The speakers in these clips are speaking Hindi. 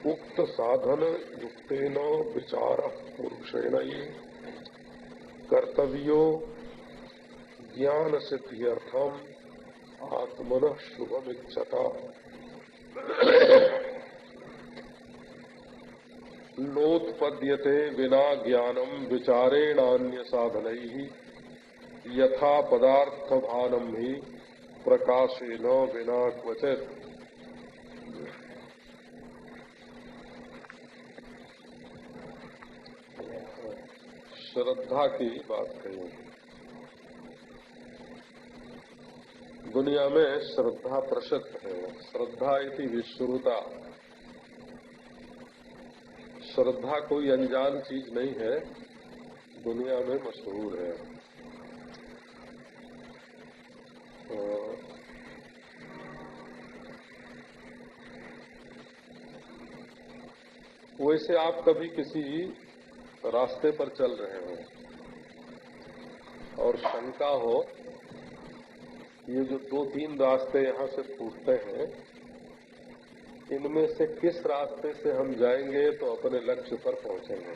उक्त साधन युक्तेन विचार पुरुषेण कर्तव्यो ज्ञान सिद्ध्यर्थम आत्मनः शुभमिच्छता नोत्पद्यते विना ज्ञानम विचारेणान्य साधनैः यथा पदार्थ भानम ही प्रकाशेन विना क्वचित्। श्रद्धा की बात कही। दुनिया में श्रद्धा प्रसिद्ध है। श्रद्धा इति विश्रुता। श्रद्धा कोई अनजान चीज नहीं है, दुनिया में मशहूर है। वैसे आप कभी किसी रास्ते पर चल रहे हो और शंका हो, ये जो 2-3 रास्ते यहाँ से टूटते हैं, इनमें से किस रास्ते से हम जाएंगे तो अपने लक्ष्य पर पहुंचेंगे।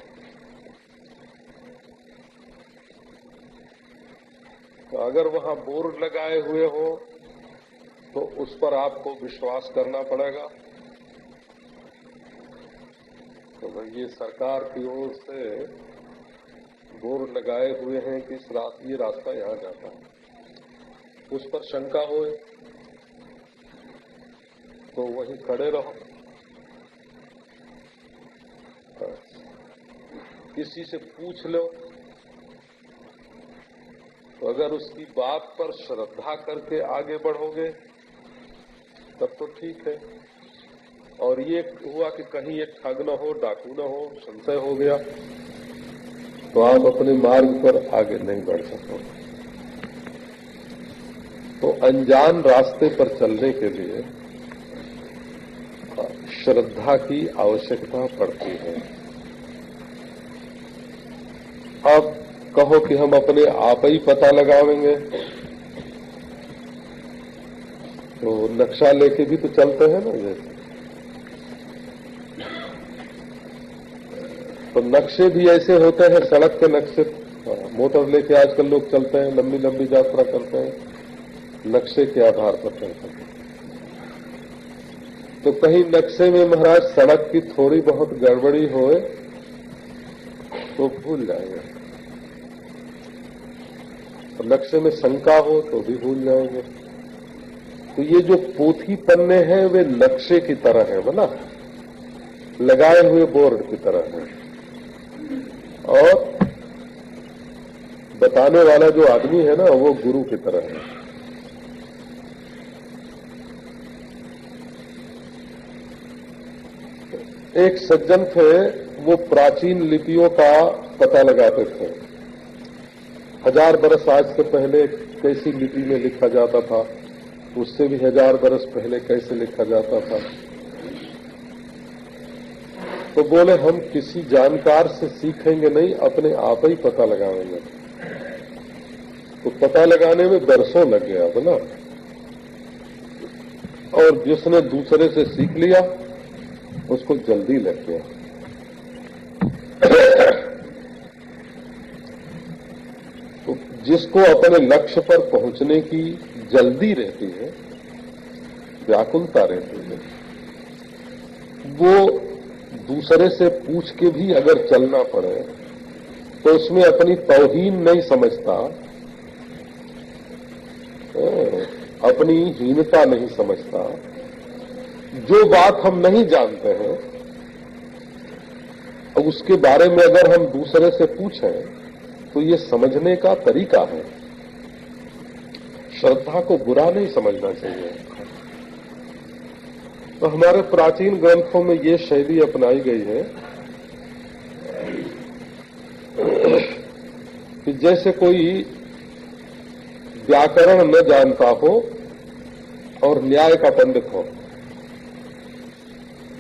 तो अगर वहां बोर्ड लगाए हुए हो तो उस पर आपको विश्वास करना पड़ेगा। तो भाई ये सरकार की ओर से बोर्ड लगाए हुए हैं कि ये रास्ता यहाँ जाता है, उस पर शंका हो तो वहीं खड़े रहो। किसी से पूछ लो, तो अगर उसकी बात पर श्रद्धा करके आगे बढ़ोगे तब तो ठीक है। और ये हुआ कि कहीं एक ठग न हो, डाकू न हो, संशय हो गया तो आप अपने मार्ग पर आगे नहीं बढ़ सकोगे। तो अनजान रास्ते पर चलने के लिए श्रद्धा की आवश्यकता पड़ती है। अब कहो कि हम अपने आप ही पता लगावेंगे, तो नक्शा लेके भी तो चलते हैं ना। जैसे तो नक्शे भी ऐसे होते हैं, सड़क के नक्शे। मोटर लेके आजकल लोग चलते हैं, लंबी लंबी यात्रा करते हैं, नक्शे के आधार पर चलते हैं। तो कहीं नक्शे में महाराज सड़क की थोड़ी बहुत गड़बड़ी होए तो भूल जाएंगे, और नक्शे में शंका हो तो भी भूल जाएंगे। तो ये जो पोथी पन्ने हैं वे नक्शे की तरह है, बोला लगाए हुए बोर्ड की तरह है। और बताने वाला जो आदमी है ना, वो गुरु की तरह है। एक सज्जन थे, वो प्राचीन लिपियों का पता लगाते थे। 1000 बरस आज से पहले कैसी लिपि में लिखा जाता था, उससे भी 1000 बरस पहले कैसे लिखा जाता था। तो बोले हम किसी जानकार से सीखेंगे नहीं, अपने आप ही पता लगाएंगे। तो पता लगाने में बरसों लग गया बोला, और जिसने दूसरे से सीख लिया उसको जल्दी लग गया। तो जिसको अपने लक्ष्य पर पहुंचने की जल्दी रहती है, व्याकुलता रहती है, वो दूसरे से पूछ के भी अगर चलना पड़े तो उसमें अपनी तौहीन नहीं समझता, अपनी हीनता नहीं समझता। जो बात हम नहीं जानते हैं उसके बारे में अगर हम दूसरे से पूछें तो ये समझने का तरीका है। श्रद्धा को बुरा नहीं समझना चाहिए। तो हमारे प्राचीन ग्रंथों में ये शैली अपनाई गई है कि जैसे कोई व्याकरण न जानता हो और न्याय का पंडित हो,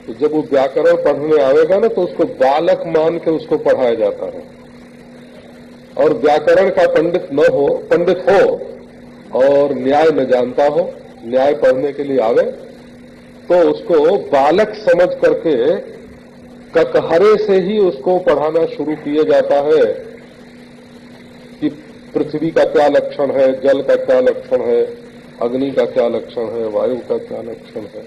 तो जब वो व्याकरण पढ़ने आवेगा ना तो उसको बालक मान के उसको पढ़ाया जाता है। और व्याकरण का पंडित हो और न्याय न जानता हो, न्याय पढ़ने के लिए आवे तो उसको बालक समझ करके ककहरे से ही उसको पढ़ाना शुरू किया जाता है कि पृथ्वी का क्या लक्षण है, जल का क्या लक्षण है, अग्नि का क्या लक्षण है, वायु का क्या लक्षण है।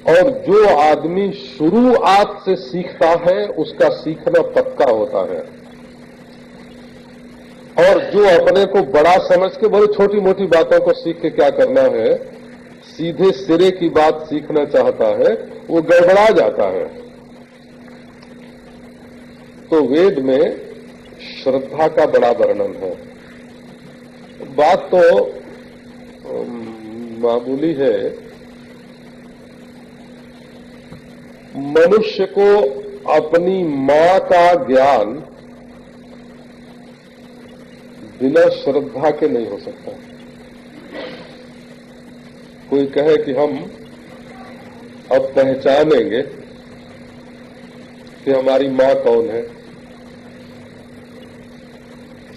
और जो आदमी शुरुआत से सीखता है उसका सीखना पक्का होता है, और जो अपने को बड़ा समझ के बड़ी छोटी मोटी बातों को सीख के क्या करना है, सीधे सिरे की बात सीखना चाहता है, वो गड़बड़ा जाता है। तो वेद में श्रद्धा का बड़ा वर्णन है। बात तो मामूली है। मनुष्य को अपनी मां का ज्ञान बिना श्रद्धा के नहीं हो सकता। कोई कहे कि हम अब पहचानेंगे कि हमारी मां कौन है,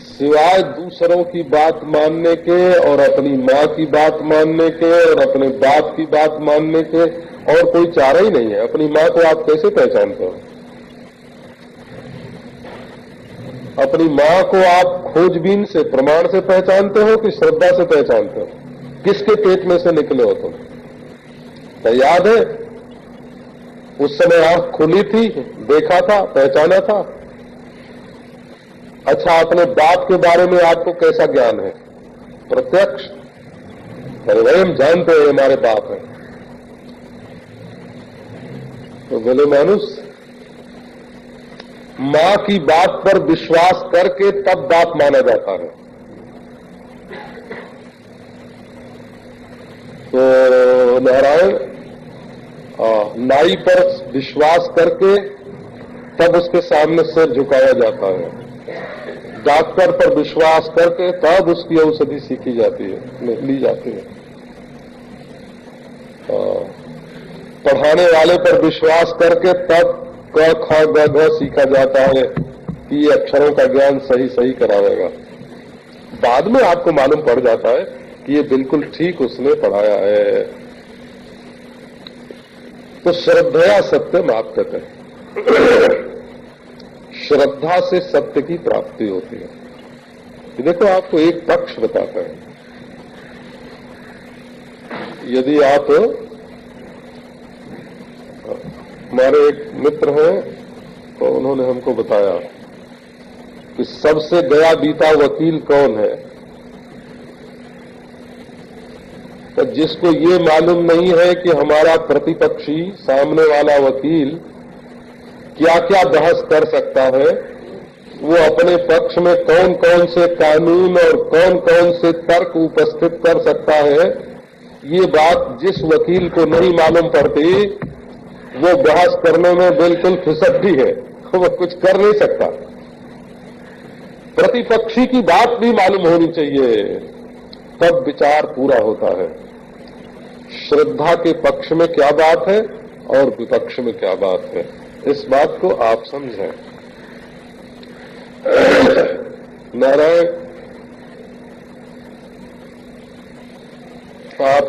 सिवाय दूसरों की बात मानने के और अपनी मां की बात मानने के और अपने बाप की बात मानने के और कोई चारा ही नहीं है। अपनी मां को आप कैसे पहचानते हो? अपनी मां को आप खोजबीन से, प्रमाण से पहचानते हो कि श्रद्धा से पहचानते हो? किसके पेट में से निकले हो तुम? तो याद है उस समय आंख खुली थी, देखा था, पहचाना था। अच्छा, अपने बाप के बारे में आपको कैसा ज्ञान है? प्रत्यक्ष। अरे भाई हम जानते हैं हमारे बाप है। तो बोले मानुष, मां की बात पर विश्वास करके तब बाप माना जाता है। तो नारायण नाई पर विश्वास करके तब उसके सामने सिर झुकाया जाता है। डॉक्टर पर विश्वास करके तब उसकी औषधि सीखी जाती है, ली जाती है। पढ़ाने वाले पर विश्वास करके तब क ख ग घ सीखा जाता है कि ये अक्षरों का ज्ञान सही सही करावेगा। बाद में आपको मालूम पड़ जाता है कि ये बिल्कुल ठीक उसने पढ़ाया है। तो श्रद्धया सत्यम आप कहते हैं, श्रद्धा से सत्य की प्राप्ति होती है। देखो आपको एक पक्ष बताता है। यदि आप, हमारे एक मित्र हैं तो उन्होंने हमको बताया कि सबसे गया बीता वकील कौन है, तो जिसको ये मालूम नहीं है कि हमारा प्रतिपक्षी सामने वाला वकील क्या क्या बहस कर सकता है, वो अपने पक्ष में कौन कौन से कानून और कौन कौन से तर्क उपस्थित कर सकता है, ये बात जिस वकील को नहीं मालूम पड़ती वो बहस करने में बिल्कुल फिसड्डी है, वो कुछ कर नहीं सकता। प्रतिपक्षी की बात भी मालूम होनी चाहिए, तब विचार पूरा होता है। श्रद्धा के पक्ष में क्या बात है और विपक्ष में क्या बात है, इस बात को आप समझें। नारायण, आप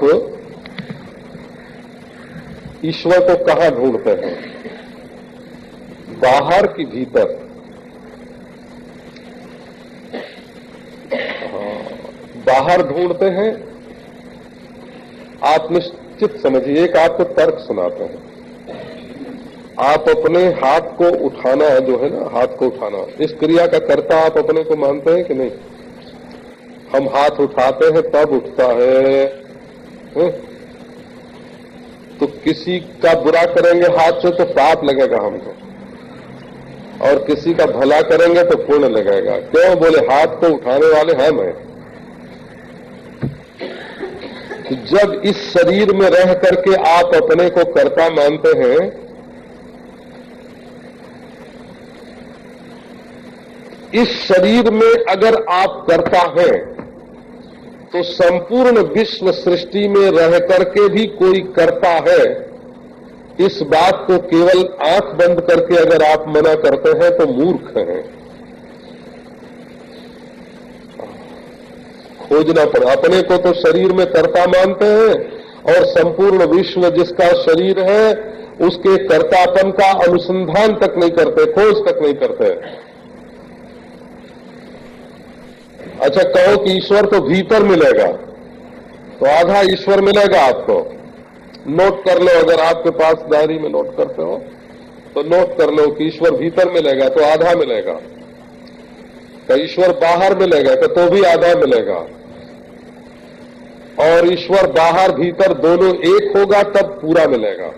ईश्वर को कहां ढूंढते हैं? बाहर की भीतर? बाहर ढूंढते हैं। आप निश्चित समझिए, एक आपको तर्क सुनाते हैं। आप अपने हाथ को उठाना जो है ना, हाथ को उठाना, इस क्रिया का कर्ता आप अपने को मानते हैं कि नहीं? हम हाथ उठाते हैं तब उठता है। तो किसी का बुरा करेंगे हाथ से तो पाप लगेगा हमको, और किसी का भला करेंगे तो पुण्य लगेगा। क्यों? बोले हाथ को उठाने वाले हम हैं। तो जब इस शरीर में रह करके आप अपने को कर्ता मानते हैं, इस शरीर में अगर आप कर्ता हैं तो संपूर्ण विश्व सृष्टि में रह करके भी कोई कर्ता है, इस बात को केवल आंख बंद करके अगर आप मना करते हैं तो मूर्ख हैं। खोजना पड़ा। अपने को तो शरीर में कर्ता मानते हैं और संपूर्ण विश्व जिसका शरीर है उसके कर्तापन का अनुसंधान तक नहीं करते, खोज तक नहीं करते। अच्छा, कहो कि ईश्वर तो भीतर मिलेगा, तो आधा ईश्वर मिलेगा आपको। नोट कर लो, अगर आपके पास डायरी में नोट करते हो तो नोट कर लो कि ईश्वर भीतर मिलेगा तो आधा मिलेगा, तो ईश्वर बाहर मिलेगा तो भी आधा मिलेगा, और ईश्वर बाहर भीतर दोनों एक होगा तब पूरा मिलेगा।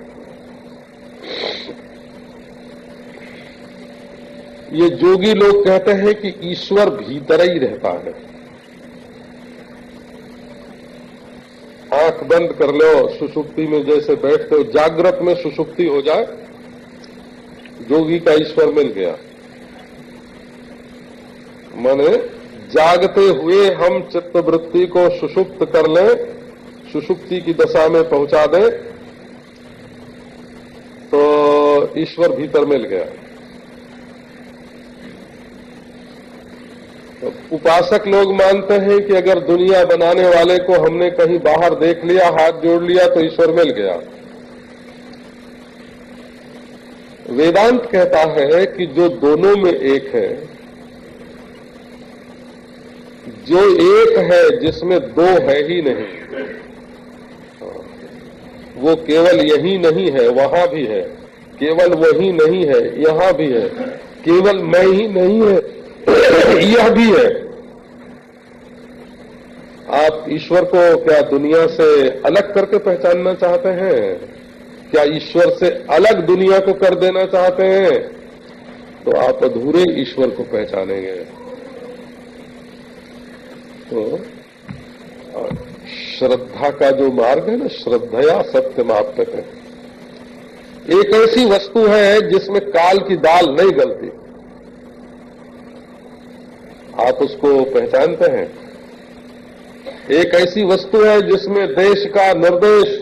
ये जोगी लोग कहते हैं कि ईश्वर भीतर ही रहता है। आंख बंद कर लो, सुषुप्ति में जैसे बैठते हो, जागृत में सुषुप्ति हो जाए, जोगी का ईश्वर मिल गया। माने जागते हुए हम चित्तवृत्ति को सुषुप्त कर लें, सुषुप्ति की दशा में पहुंचा दें, तो ईश्वर भीतर मिल गया। तो उपासक लोग मानते हैं कि अगर दुनिया बनाने वाले को हमने कहीं बाहर देख लिया, हाथ जोड़ लिया, तो ईश्वर मिल गया। वेदांत कहता है कि जो दोनों में एक है, जो एक है जिसमें दो है ही नहीं, वो केवल यही नहीं है, वहां भी है, केवल वही नहीं है, यहां भी है, केवल मैं ही नहीं है, यह भी है। आप ईश्वर को क्या दुनिया से अलग करके पहचानना चाहते हैं? क्या ईश्वर से अलग दुनिया को कर देना चाहते हैं? तो आप अधूरे ईश्वर को पहचानेंगे। तो श्रद्धा का जो मार्ग है ना, श्रद्धया सत्यमाप्त है। एक ऐसी वस्तु है जिसमें काल की दाल नहीं गलती, आप उसको पहचानते हैं। एक ऐसी वस्तु है जिसमें देश का निर्देश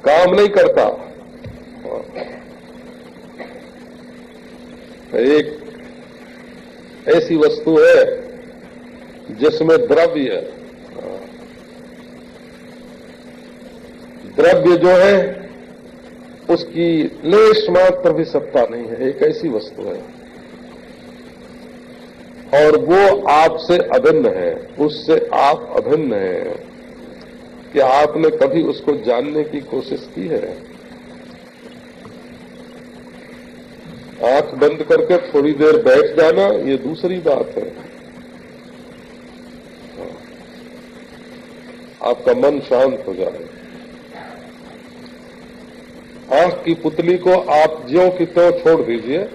काम नहीं करता। एक ऐसी वस्तु है जिसमें द्रव्य है, द्रव्य जो है उसकी लेश मात्र भी सत्ता नहीं है। एक ऐसी वस्तु है और वो आपसे अभिन्न है, उससे आप अभिन्न हैं। कि आपने कभी उसको जानने की कोशिश की है? आंख बंद करके थोड़ी देर बैठ जाना, ये दूसरी बात है। आपका मन शांत हो जाए। आंख की पुतली को आप ज्यों की त्यों छोड़ दीजिए,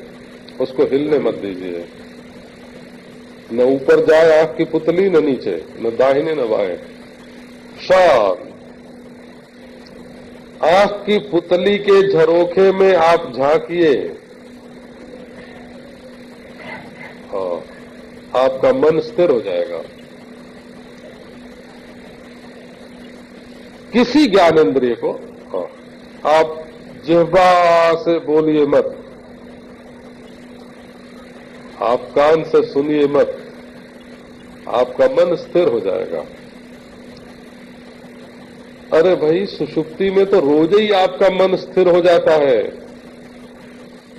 उसको हिलने मत दीजिए। न ऊपर जाए आंख की पुतली, न नीचे, न दाहिने न बाएं, शांत। आंख की पुतली के झरोखे में आप झांकिए, आपका मन स्थिर हो जाएगा। किसी ज्ञानेंद्रिय को आप जिह्वा से बोलिए मत, आप कान से सुनिए मत, आपका मन स्थिर हो जाएगा। अरे भाई, सुषुप्ति में तो रोज ही आपका मन स्थिर हो जाता है।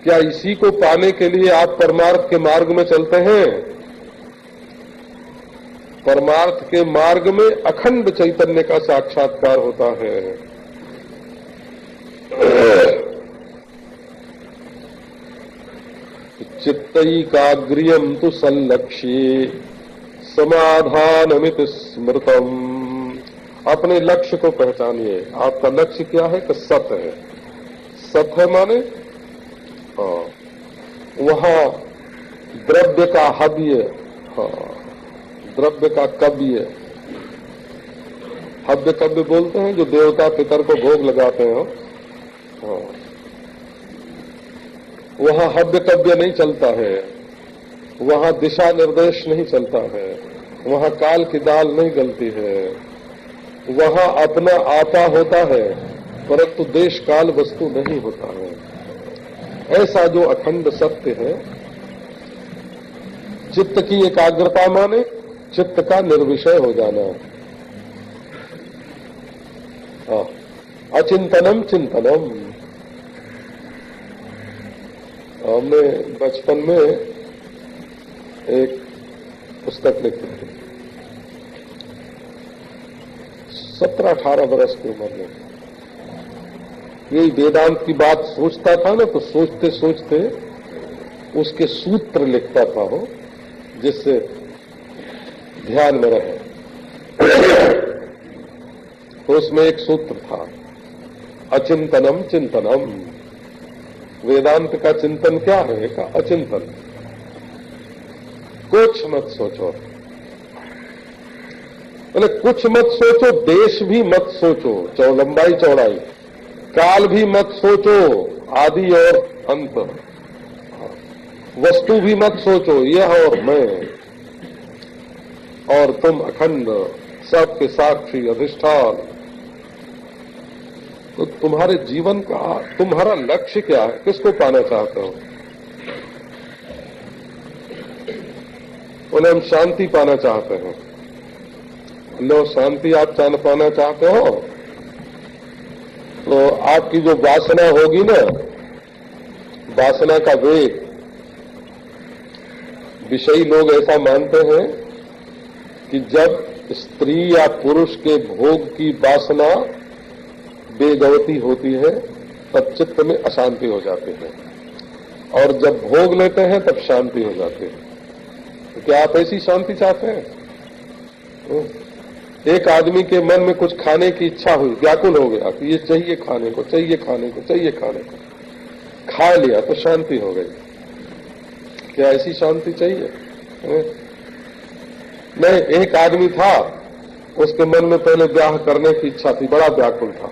क्या इसी को पाने के लिए आप परमार्थ के मार्ग में चलते हैं? परमार्थ के मार्ग में अखंड चैतन्य का साक्षात्कार होता है। चित्तैकाग्र्यं तु संलक्ष्ये समाधानमिति स्मृतम। अपने लक्ष्य को पहचानिए। आपका लक्ष्य क्या है? कि सत है। सत है माने वहां द्रव्य का हव्य, द्रव्य का कव्य, हव्य कव्य बोलते हैं जो देवता पितर को भोग लगाते हैं। वहां हव्य कव्य नहीं चलता है, वहां दिशा निर्देश नहीं चलता है, वहां काल की दाल नहीं गलती है, वहां अपना आपा होता है परंतु देश काल वस्तु नहीं होता है। ऐसा जो अखंड सत्य है, चित्त की एकाग्रता माने चित्त का निर्विषय हो जाना। हाँ, अचिंतनम चिंतनम। हमने बचपन में एक पुस्तक लिखी थी, 17-18 वर्ष की उम्र में। यही वेदांत की बात सोचता था ना, तो सोचते सोचते उसके सूत्र लिखता था वो, जिससे ध्यान में रहे। तो उसमें एक सूत्र था, अचिंतनम चिंतनम। वेदांत का चिंतन क्या है? का अचिंतन, कुछ मत सोचो। बोले कुछ मत सोचो, देश भी मत सोचो, लंबाई चौड़ाई, काल भी मत सोचो, आदि और अंत, वस्तु भी मत सोचो, यह और मैं, और तुम अखंड सबके साक्षी अधिष्ठान। तो तुम्हारे जीवन का तुम्हारा लक्ष्य क्या है? किसको पाना चाहते हो? बोले हम शांति पाना चाहते हैं। लो, शांति आप पाना चाहते हो तो आपकी जो वासना होगी ना, वासना का वेग, विषयी लोग ऐसा मानते हैं कि जब स्त्री या पुरुष के भोग की वासना बेगवती होती है तब चित्त में अशांति हो जाती है, और जब भोग लेते हैं तब शांति हो जाती है। तो क्या आप ऐसी शांति चाहते हैं? एक आदमी के मन में कुछ खाने की इच्छा हुई, व्याकुल हो गया कि ये चाहिए खाने को, चाहिए खाने को, चाहिए खाने को, खा लिया तो शांति हो गई। क्या ऐसी शांति चाहिए? नहीं, एक आदमी था, उसके मन में पहले ब्याह करने की इच्छा थी, बड़ा व्याकुल था,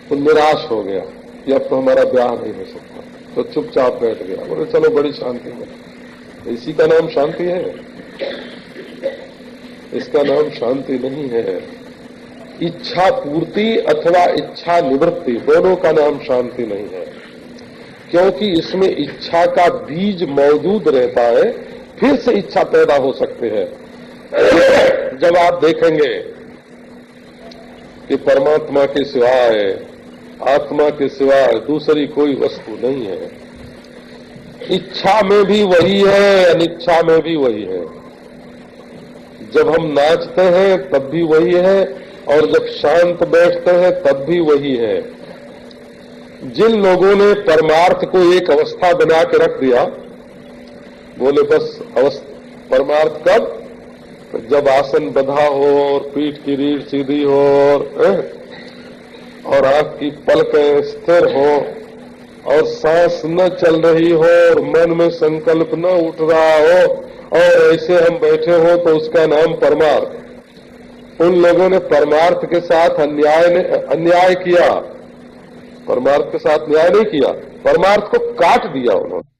तो निराश हो गया कि अब तो हमारा ब्याह नहीं हो सकता, तो चुपचाप बैठ गया। बोले चलो बड़ी शांति मिली। इसी का नाम शांति है? इसका नाम शांति नहीं है। इच्छा पूर्ति अथवा इच्छा निवृत्ति, दोनों का नाम शांति नहीं है, क्योंकि इसमें इच्छा का बीज मौजूद रहता है, फिर से इच्छा पैदा हो सकते हैं। जब आप देखेंगे कि परमात्मा के सिवाय, आत्मा के सिवाय दूसरी कोई वस्तु नहीं है, इच्छा में भी वही है, अनिच्छा में भी वही है। जब हम नाचते हैं तब भी वही है, और जब शांत बैठते हैं तब भी वही है। जिन लोगों ने परमार्थ को एक अवस्था बना के रख दिया, बोले बस परमार्थ कब? जब आसन बंधा हो और पीठ की रीढ़ सीधी हो और आंख की पलकें स्थिर हो और सांस न चल रही हो और मन में संकल्प न उठ रहा हो और ऐसे हम बैठे हो, तो उसका नाम परमार्थ। उन लोगों ने परमार्थ के साथ अन्याय किया, परमार्थ के साथ न्याय नहीं किया, परमार्थ को काट दिया उन्होंने।